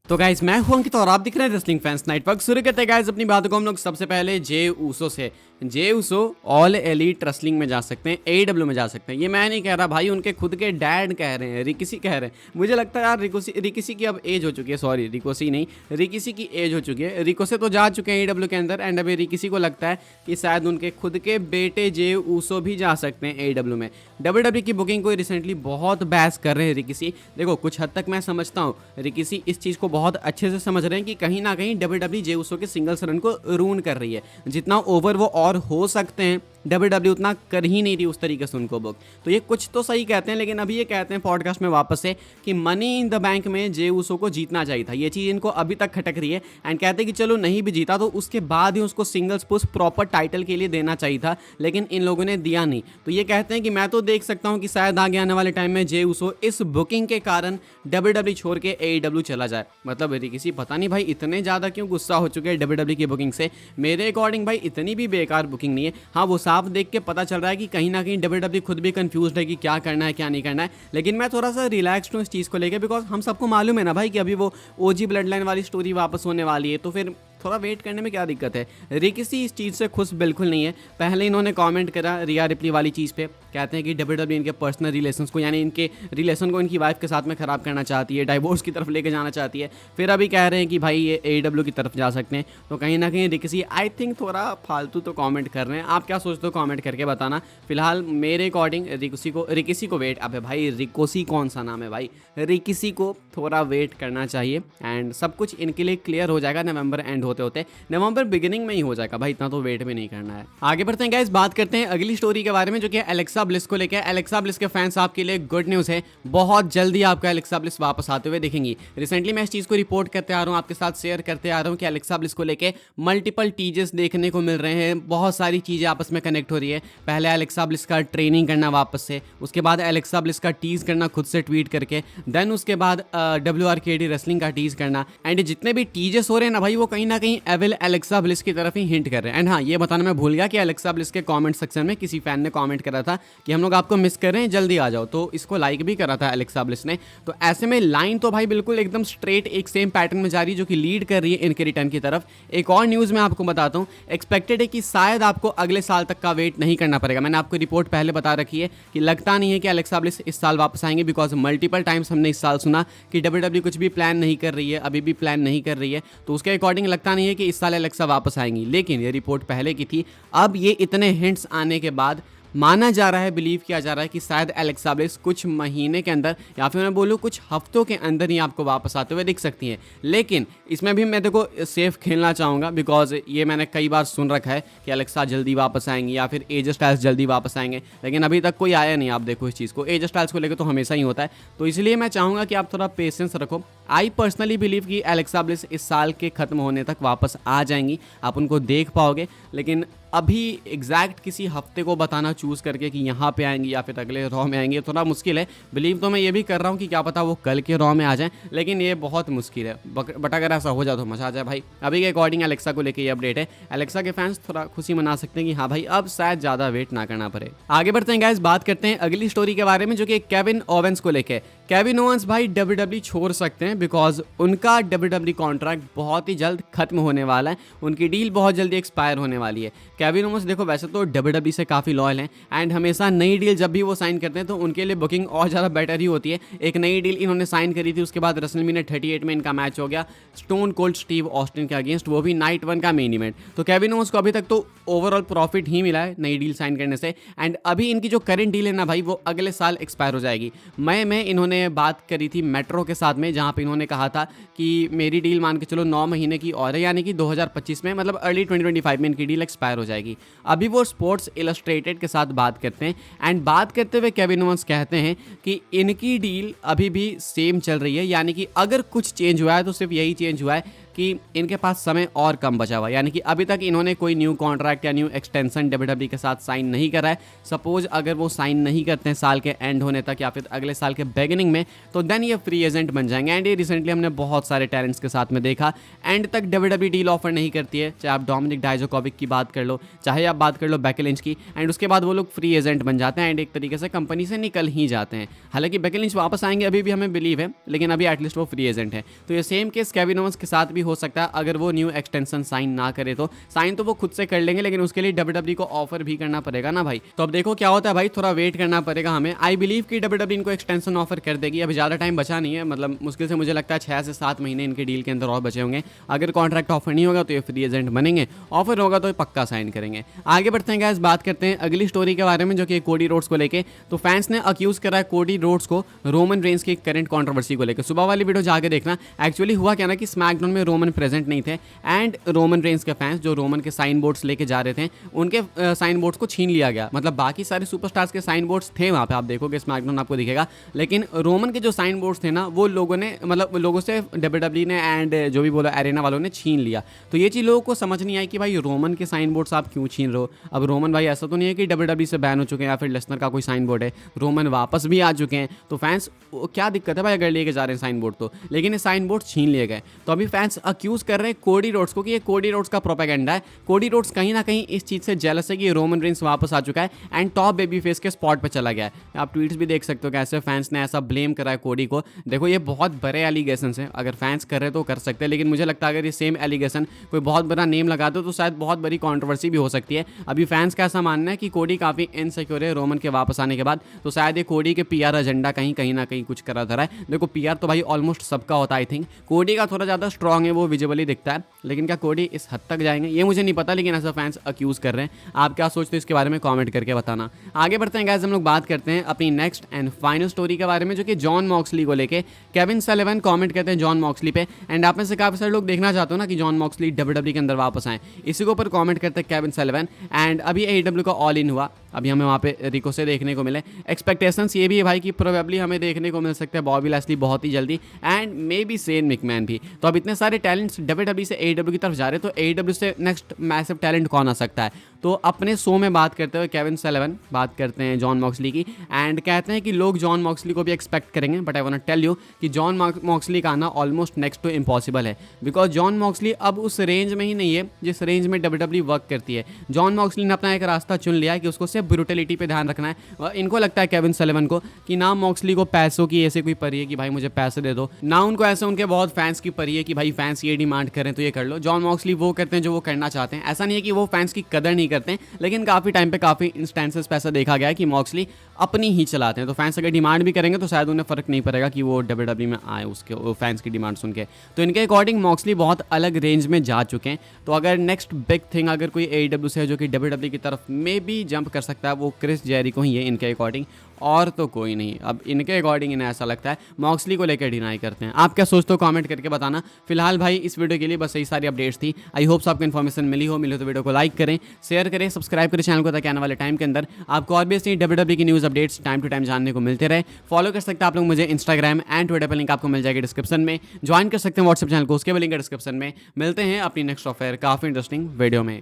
तो गाइस मैं हूं अंकित और आप दिख रहे हैं रेसलिंग फैंस नेटवर्क। शुरू करते हैं गाइस अपनी बातों को हम लोग सबसे पहले जे ऊसो से। Jey Uso all elite wrestling में जा सकते हैं, एडब्ल्यू में जा सकते हैं। ये मैं नहीं कह रहा भाई, उनके खुद के डैड कह रहे हैं, रिकिसी कह रहे हैं। मुझे लगता है यार रिकिसी की अब एज हो चुकी है, सॉरी रिकोसी नहीं, रिकिसी की एज हो चुकी है। रिकोसे तो जा चुके हैं एडब्ल्यू के अंदर एंड अभी रिकिसी को लगता है कि शायद उनके खुद के बेटे जे ऊसो भी जा सकते हैं एडब्ल्यू में। डब्ल्यूडब्ल्यू की बुकिंग को रिसेंटली बहुत बहस कर रहे हैं रिकिसी। देखो कुछ हद तक मैं समझता हूँ, रिकिसी इस चीज़ को बहुत अच्छे से समझ रहे हैं कि कहीं ना कहीं डब्ल्यूडब्ल्यू जे ऊसो के सिंगल्स रन को रून कर रही है। जितना ओवर वो और हो सकते हैं डब्ल्यूडब्ल्यू उतना कर ही नहीं रही उस तरीके से उनको बुक। तो ये कुछ तो सही कहते हैं, लेकिन अभी ये कहते हैं पॉडकास्ट में वापस से कि मनी इन द बैंक में जे ऊसो को जीतना चाहिए था। ये चीज़ इनको अभी तक खटक रही है एंड कहते हैं कि चलो नहीं भी जीता तो उसके बाद ही उसको सिंगल्स पुश प्रॉपर टाइटल के लिए देना चाहिए था, लेकिन इन लोगों ने दिया नहीं। तो ये कहते हैं कि मैं तो देख सकता हूँ कि शायद आगे आने वाले टाइम में जे ऊसो इस बुकिंग के कारण डब्ल्यूडब्ल्यू छोड़ के एईडब्ल्यू चला जाए। मतलब किसी पता नहीं भाई इतने ज़्यादा क्यों गुस्सा हो चुके हैं डब्ल्यूडब्ल्यू की बुकिंग से। मेरे अकॉर्डिंग भाई इतनी भी बेकार बुकिंग नहीं है। हाँ वो साफ देख के पता चल रहा है कि कहीं ना कहीं डब्ल्यूडब्ल्यू खुद भी कंफ्यूज्ड है कि क्या करना है क्या नहीं करना है, लेकिन मैं थोड़ा सा रिलैक्स्ड हूँ इस चीज़ को लेकर। बिकॉज हम सबको मालूम है ना भाई कि अभी वो ओजी ब्लड लाइन वाली स्टोरी वापस होने वाली है, तो फिर थोड़ा वेट करने में क्या दिक्कत है। रिकिसी इस चीज़ से खुश बिल्कुल नहीं है। पहले इन्होंने कमेंट करा रिया रिप्ली वाली चीज़ पे, कहते हैं कि डब्ल्यूडब्ल्यू इनके पर्सनल रिलेशंस को, यानी इनके रिलेशन को इनकी वाइफ के साथ में ख़राब करना चाहती है, डाइवोर्स की तरफ लेके जाना चाहती है। फिर अभी कह रहे हैं कि भाई ये एईडब्ल्यू की तरफ जा सकते हैं। तो कहीं ना कहीं रिकिसी आई थिंक थोड़ा फालतू तो कॉमेंट कर रहे हैं। आप क्या सोचते हो कॉमेंट करके बताना। फिलहाल मेरे अकॉर्डिंग रिकिसी को वेट, अबे भाई रिकोसी कौन सा नाम है भाई, रिकिसी को थोड़ा वेट करना चाहिए एंड सब कुछ इनके लिए क्लियर हो जाएगा नवंबर एंड होते होते। नवंबर बिगिनिंग में ही हो जाएगा भाई, इतना तो वेट भी नहीं करना है। आगे बढ़ते हैं गाइस, बात करते हैं अगली स्टोरी के बारे में जो कि एलेक्सा ब्लिस को लेकर। एलेक्सा ब्लिस के फैंस आपके लिए गुड न्यूज़ है, बहुत जल्दी आपका एलेक्सा ब्लिस वापस आते हुए दिखेंगी। रिसेंटली मैं इस चीज़ को रिपोर्ट करते आ रहा हूँ, आपके साथ शेयर करते आ रहा हूँ कि एलेक्सा ब्लिस को लेकर मल्टीपल टीजेस देखने को मिल रहे हैं, बहुत सारी चीज़ें आपस में कनेक्ट हो रही है। पहले एलेक्सा ब्लिस का ट्रेनिंग करना वापस से, उसके बाद एलेक्सा ब्लिस का टीज करना खुद से ट्वीट करके, देन उसके बाद WRKD रेसलिंग का टीज करना। एंड जितने भी टीजेस हो रहे हैं ना भाई वो कहीं ना कहीं एविल एलेक्सा ब्लिस की तरफ ही हिंट कर रहे हैं। एंड हाँ ये बताना मैं भूल गया कि एलेक्सा ब्लिस के कमेंट सेक्शन में किसी फैन ने कमेंट करा था कि हम लोग आपको मिस कर रहे हैं, जल्दी आ जाओ, तो इसको लाइक भी करा था एलेक्सा ब्लिस ने। तो ऐसे में लाइन तो भाई बिल्कुल एकदम स्ट्रेट एक सेम पैटर्न में जा रही है जो कि लीड कर रही है इनके रिटर्न की तरफ। एक और न्यूज़ मैं आपको बताता हूँ, एक्सपेक्टेड है कि शायद आपको अगले साल तक का वेट नहीं करना पड़ेगा। मैंने आपको रिपोर्ट पहले बता रखी है कि लगता नहीं है कि एलेक्सा ब्लिस इस साल वापस आएंगे, बिकॉज मल्टीपल टाइम्स हमने इस साल सुना कि डब्ल्यूडब्ल्यू कुछ भी प्लान नहीं कर रही है, अभी भी प्लान नहीं कर रही है। तो उसके अकॉर्डिंग लगता नहीं है कि इस साल एलेक्सा वापस आएंगी, लेकिन ये रिपोर्ट पहले की थी। अब ये इतने हिंट्स आने के बाद माना जा रहा है, बिलीव किया जा रहा है कि शायद एलेक्सा ब्लिस कुछ महीने के अंदर या फिर मैं बोलूँ कुछ हफ्तों के अंदर ही आपको वापस आते हुए दिख सकती हैं। लेकिन इसमें भी मैं देखो सेफ खेलना चाहूँगा, बिकॉज ये मैंने कई बार सुन रखा है कि एलेक्सा जल्दी वापस आएंगी या फिर एज स्टाइल्स जल्दी वापस आएंगे, लेकिन अभी तक कोई आया नहीं। आप देखो इस चीज़ को, एज स्टाइल्स को लेकर तो हमेशा ही होता है, तो इसलिए मैं चाहूँगा कि आप थोड़ा पेशेंस रखो। आई पर्सनली बिलीव कि एलेक्सा ब्लिस इस साल के ख़त्म होने तक वापस आ जाएंगी, आप उनको देख पाओगे। लेकिन अभी एग्जैक्ट किसी हफ्ते को बताना चूज़ करके कि यहाँ पे आएंगी या फिर अगले रॉ में आएंगे थोड़ा मुश्किल है। बिलीव तो मैं ये भी कर रहा हूँ कि क्या पता वो कल के रॉ में आ जाएं, लेकिन ये बहुत मुश्किल है। बट अगर ऐसा हो जाए तो मजा आ जाए भाई। अभी के अकॉर्डिंग एलेक्सा को लेके ये अपडेट है। एलेक्सा के फैंस थोड़ा खुशी मना सकते हैं कि हाँ भाई अब शायद ज़्यादा वेट ना करना पड़े। आगे बढ़ते हैं गाइस, बात करते हैं अगली स्टोरी के बारे में जो कि केविन ओवेंस को लेके। केविन ओवेंस भाई डब्ल्यूडब्ल्यू छोड़ सकते हैं, बिकॉज उनका डब्ल्यूडब्ल्यू कॉन्ट्रैक्ट बहुत ही जल्द खत्म होने वाला है, उनकी डील बहुत जल्दी एक्सपायर होने वाली है। केविन ओवेंस देखो वैसे तो डब्ल्यूडब्ल्यू से काफ़ी लॉयल हैं एंड हमेशा नई डील जब भी वो साइन करते हैं तो उनके लिए बुकिंग और ज़्यादा बेटर ही होती है। एक नई डील इन्होंने साइन करी थी, उसके बाद रेसलमेनिया 38 में इनका मैच हो गया स्टोन कोल्ड स्टीव ऑस्टिन के अगेंस्ट, वो भी नाइट 1 का मेन इवेंट। तो केविन ओवेंस को अभी तक तो ओवरऑल प्रॉफिट ही मिला है नई डील साइन करने से। एंड अभी इनकी जो करंट डील है ना भाई वो अगले साल एक्सपायर हो जाएगी। मई में इन्होंने बात करी थी मेट्रो के साथ में, जहाँ पर इन्होंने कहा था कि मेरी डील मान के चलो 9 महीने की और है, यानी कि 2025 में मतलब अर्ली 2025 में इनकी डील एक्सपायर हो जाएगी। अभी वो स्पोर्ट्स इलस्ट्रेटेड के साथ बात करते हैं एंड बात करते हुए केविन ओवेंस कहते हैं कि इनकी डील अभी भी सेम चल रही है, यानी कि अगर कुछ चेंज हुआ है तो सिर्फ यही चेंज हुआ है कि कि इनके पास समय और कम बचा हुआ है, यानी कि अभी तक इन्होंने कोई न्यू कॉन्ट्रैक्ट या न्यू एक्सटेंशन WWE के साथ साइन नहीं करा है। सपोज अगर वो साइन नहीं करते हैं साल के एंड होने तक या फिर अगले साल के बिगिनिंग में, तो देन ये फ्री एजेंट बन जाएंगे। एंड ये रिसेंटली हमने बहुत सारे टैलेंट्स के साथ में देखा, एंड तक WWE डील ऑफर नहीं करती है। चाहे आप डोमिनिक डाइजोकोविक की बात कर लो, चाहे आप बात कर लो बेकी लिंच की, एंड उसके बाद वो लोग फ्री एजेंट बन जाते हैं एंड एक तरीके से कंपनी से निकल ही जाते हैं। हालांकि बेकी लिंच वापस आएंगे अभी भी हमें बिलीव है, लेकिन अभी एटलीस्ट वो फ्री एजेंट है। तो ये सेम केस केविन ओवेंस के साथ भी हो सकता है, अगर वो न्यू एक्सटेंशन साइन ना करे तो। साइन तो वो खुद से कर लेंगे, लेकिन उसके लिए WWE को ऑफर भी करना पड़ेगा ना भाई। तो अब देखो क्या होता है भाई, थोड़ा वेट करना पड़ेगा हमें। आई बिलीव कि WWE इनको एक्सटेंशन ऑफर कर देगी। अभी ज़्यादा टाइम बचा नहीं है, मतलब मुश्किल से मुझे लगता है 6 से 7 महीने इनके डील के अंदर और बचे होंगे। अगर कॉन्ट्रैक्ट ऑफर नहीं होगा तो ये फ्री एजेंट बनेंगे, ऑफर होगा तो ये पक्का साइन करेंगे। आगे बढ़ते हैं गाइस, बात करते हैं अगली स्टोरी के बारे में, जो कि कोडी रोड्स को लेके। तो फैंस ने अक्यूज करा है कोडी रोड्स को रोमन रेंस की करंट कंट्रोवर्सी को लेकर। सुबह वाली वीडियो जाके देखना। एक्चुअली हुआ क्या ना कि स्मैकडाउन में रोमन प्रेजेंट नहीं थे, एंड रोमन रेंस के फैंस जो रोमन के साइन बोर्ड्स लेके जा रहे थे, उनके साइन बोर्ड्स को छीन लिया गया। मतलब बाकी सारे सुपरस्टार्स के साइन बोर्ड्स थे वहाँ पे, आप देखोगे स्मैकडाउन आपको दिखेगा, लेकिन रोमन के जो साइन बोर्ड्स थे ना, वो लोगों ने, मतलब लोगों से WWE ने एंड जो भी बोला एरेना वालों ने छीन लिया। तो ये चीज़ लोगों को समझ नहीं आई कि भाई रोमन के साइन बोर्ड्स आप क्यों छीन रहे हो। अब रोमन भाई ऐसा तो नहीं है कि WWE से बैन हो चुके हैं या फिर लेसनर का कोई साइन बोर्ड है, रोमन वापस भी आ चुके हैं। तो फैंस क्या दिक्कत है भाई अगर लेके जा रहे हैं साइन बोर्ड तो, लेकिन ये साइन बोर्ड छीन लिए गए। तो अभी फैंस अक्यूज कर रहे हैं कोडी रोड्स को कि ये कोडी रोड्स का प्रोपेगेंडा है। कोडी रोड्स कहीं ना कहीं इस चीज़ से जेलस है कि रोमन रेंस वापस आ चुका है एंड टॉप बेबी फेस के स्पॉट पर चला गया है। आप ट्वीट्स भी देख सकते हो कैसे फैंस ने ऐसा ब्लेम करा है कोडी को। देखो ये बहुत बड़े एलिगेशन है, अगर फैंस कर रहे तो कर सकते हैं, लेकिन मुझे लगता है अगर ये सेम एलिगेशन कोई बहुत बड़ा नेम लगा दो तो शायद बहुत बड़ी कॉन्ट्रोवर्सी भी हो सकती है। अभी फैंस का ऐसा मानना है कि कोडी काफ़ी इनसिक्योर है रोमन के वापस आने के बाद, तो शायद ये कोडी के PR एजेंडा कहीं ना कहीं कुछ करा धरा है। देखो PR तो भाई ऑलमोस्ट सबका होता है, आई थिंक कोडी का थोड़ा ज़्यादा स्ट्रॉन्ग है, वो विजिबली दिखता है, लेकिन क्या कोडी इस हद तक जाएंगे ये मुझे नहीं पता, लेकिन ऐसा फैंस अक्यूज कर रहे हैं। आप क्या सोचते हो इसके बारे में कमेंट करके बताना। आगे बढ़ते हैं गाइस, हम लोग बात करते हैं अपनी नेक्स्ट एंड फाइनल स्टोरी के बारे में, जो कि जॉन मॉक्सली को लेके। केविन सलिवन कमेंट करते हैं जॉन मॉक्सली पे, एंड आप में से काफ़ी सारे लोग देखना चाहते हो ना कि जॉन मॉक्सली WWE के अंदर वापस आए, इसी के ऊपर कमेंट करते हैं केविन सलिवन। एंड अभी AEW का ऑल इन हुआ, अभी हमें वहाँ पे रिको से देखने को मिले। एक्सपेक्टेशंस ये भी है भाई कि प्रोबेबली हमें देखने को मिल सकते हैं बॉबी लैस्ली बहुत ही जल्दी, and may be Shane McMahon भी। तो अब इतने सारे टैलेंट्स WWE से AEW की तरफ जा रहे हैं, तो AEW से नेक्स्ट मैसिव टैलेंट कौन आ सकता है। तो अपने शो में बात करते हुए केविन सलिवन बात करते हैं जॉन मॉक्सली की, एंड कहते हैं कि लोग जॉन मॉक्सली को भी एक्सपेक्ट करेंगे, but I want to tell you कि जॉन मॉक्सली का आना ऑलमोस्ट नेक्स्ट टू इम्पॉसिबल है, बिकॉज जॉन मॉक्सली अब उस रेंज में ही नहीं है जिस रेंज में WWE वर्क करती है। जॉन मॉक्सली ने अपना एक रास्ता चुन लिया है कि उसको सिर्फ ब्रूटलिटी पे ध्यान रखना है। इनको लगता है केविन सलिवन को कि ना मॉक्सली को पैसों की ऐसे कोई परी है कि भाई मुझे पैसे दे दो, ना उनको ऐसे उनके बहुत फैंस की परी है कि भाई फैंस ये डिमांड करें तो ये कर लो। जॉन मॉक्सली वो करते हैं जो वो करना चाहते हैं, ऐसा नहीं है कि वो फैंस की कदर नहीं करते हैं, लेकिन काफ़ी टाइम पे काफ़ी इंस्टेंसेस पे ऐसा देखा गया है कि मॉक्सली अपनी ही चलाते हैं। तो फैंस अगर डिमांड भी करेंगे तो शायद उन्हें फ़र्क नहीं पड़ेगा कि वो WWE में आए उसके फैंस की डिमांड सुन के। तो इनके अकॉर्डिंग मॉक्सली बहुत अलग रेंज में जा चुके हैं। तो अगर नेक्स्ट बिग थिंग अगर कोई AEW से है जो कि WWE की तरफ में भी जंप कर सकता है, वो क्रिस जेरिको ही है इनके अकॉर्डिंग, और तो कोई नहीं। अब इनके अकॉर्डिंग इन्हें ऐसा लगता है, मॉक्सली को लेकर डिनाई करते हैं। आप क्या सोचते हो कमेंट करके बताना। फिलहाल भाई इस वीडियो के लिए बस यही सारी अपडेट्स थी। आई होप्स आपको इन्फॉर्मेशन मिली हो तो वीडियो को लाइक करें, शेयर करें, सब्सक्राइब करें चैनल को, ताकि आने वाले टाइम के अंदर आपको ऑब्वियसली WWE की news updates time to time जानने को मिलते रहे। फॉलो कर सकते हैं आप लोग मुझे इंस्टाग्राम एंड ट्विटर पर, लिंक आपको मिल जाएगी डिस्क्रिप्शन में। ज्वाइन कर सकते हैं व्हाट्सएप चैनल को, उसके भी लिंक है डिस्क्रिप्शन में। मिलते हैं अपनी नेक्स्ट अफेयर काफ़ी इंटरेस्टिंग वीडियो में।